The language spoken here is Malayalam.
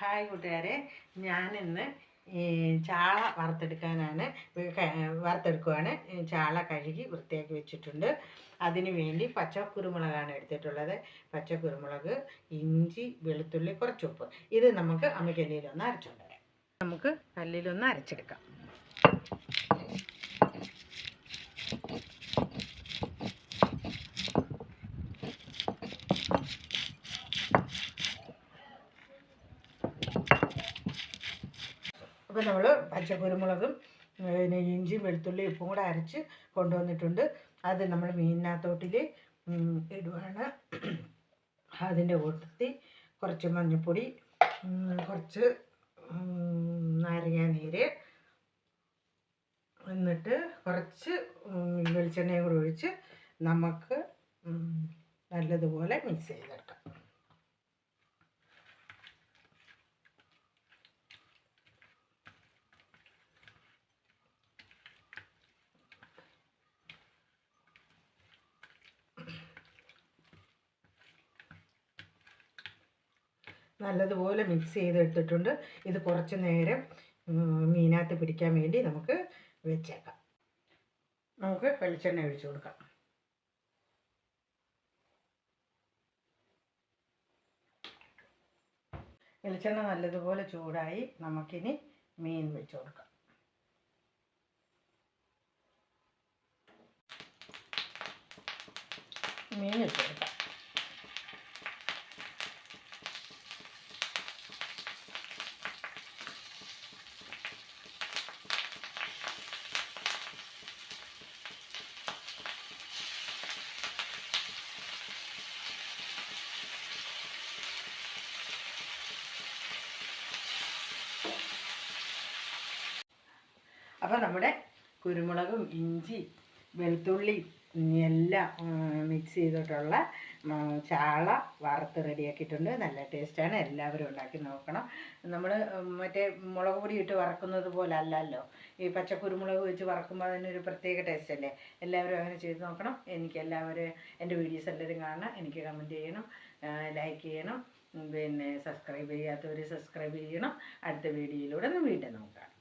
ഹായ് കൂട്ടുകാരെ, ഞാനിന്ന് ചാള വറുത്തെടുക്കുകയാണ്. ചാള കഴുകി വൃത്തിയാക്കി വെച്ചിട്ടുണ്ട്. അതിന് വേണ്ടി പച്ചക്കുരുമുളകാണ് എടുത്തിട്ടുള്ളത്. പച്ചക്കുരുമുളക്, ഇഞ്ചി, വെളുത്തുള്ളി, കുറച്ച് ഉപ്പ്. ഇത് നമുക്ക് അമ്മിക്കല്ലിലൊന്ന് അരച്ചുകൊണ്ട് വരാം. നമുക്ക് കല്ലിലൊന്ന് അരച്ചെടുക്കാം. അപ്പോൾ നമ്മൾ പച്ചക്കുരുമുളകും പിന്നെ ഇഞ്ചിയും വെളുത്തുള്ളിയും ഉപ്പും കൂടെ അരച്ച് കൊണ്ടുവന്നിട്ടുണ്ട്. അത് നമ്മൾ മീനിനകത്തോട്ടിൽ ഇടുവാണ്. അതിൻ്റെ കൂട്ടത്തിൽ കുറച്ച് മഞ്ഞൾപ്പൊടി, കുറച്ച് നാരങ്ങാനീര്, എന്നിട്ട് കുറച്ച് വെളിച്ചെണ്ണയും കൂടെ ഒഴിച്ച് നമുക്ക് നല്ലതുപോലെ മിക്സ് ചെയ്തെടുക്കാം. നല്ലതുപോലെ മിക്സ് ചെയ്തെടുത്തിട്ടുണ്ട്. ഇത് കുറച്ച് നേരം മീനകത്ത് പിടിക്കാൻ വേണ്ടി നമുക്ക് വെച്ചേക്കാം. നമുക്ക് വെളിച്ചെണ്ണ ഒഴിച്ചു കൊടുക്കാം. വെളിച്ചെണ്ണ നല്ലതുപോലെ ചൂടായി. നമുക്കിനി മീൻ വെച്ച് കൊടുക്കാം. മീൻ വെച്ച് കൊടുക്കാം. അപ്പോൾ നമ്മുടെ കുരുമുളകും ഇഞ്ചി വെളുത്തുള്ളി എല്ലാം മിക്സ് ചെയ്തിട്ടുള്ള ചാള വറുത്ത് റെഡിയാക്കിയിട്ടുണ്ട്. നല്ല ടേസ്റ്റാണ്. എല്ലാവരും ഉണ്ടാക്കി നോക്കണം. നമ്മൾ മറ്റേ മുളക് പൊടി ഇട്ട് വറക്കുന്നത് പോലെ അല്ലല്ലോ. ഈ പച്ചക്കുരുമുളക് വെച്ച് വറക്കുമ്പോൾ അതിനൊരു പ്രത്യേക ടേസ്റ്റ് അല്ലേ. എല്ലാവരും അങ്ങനെ ചെയ്ത് നോക്കണം. എല്ലാവരും എൻ്റെ വീഡിയോസ് എല്ലാവരും കാണണം. എനിക്ക് കമൻറ്റ് ചെയ്യണം, ലൈക്ക് ചെയ്യണം. പിന്നെ സബ്സ്ക്രൈബ് ചെയ്യാത്തവർ സബ്സ്ക്രൈബ് ചെയ്യണം. അടുത്ത വീഡിയോയിലൂടെ വീണ്ടും നോക്കാം.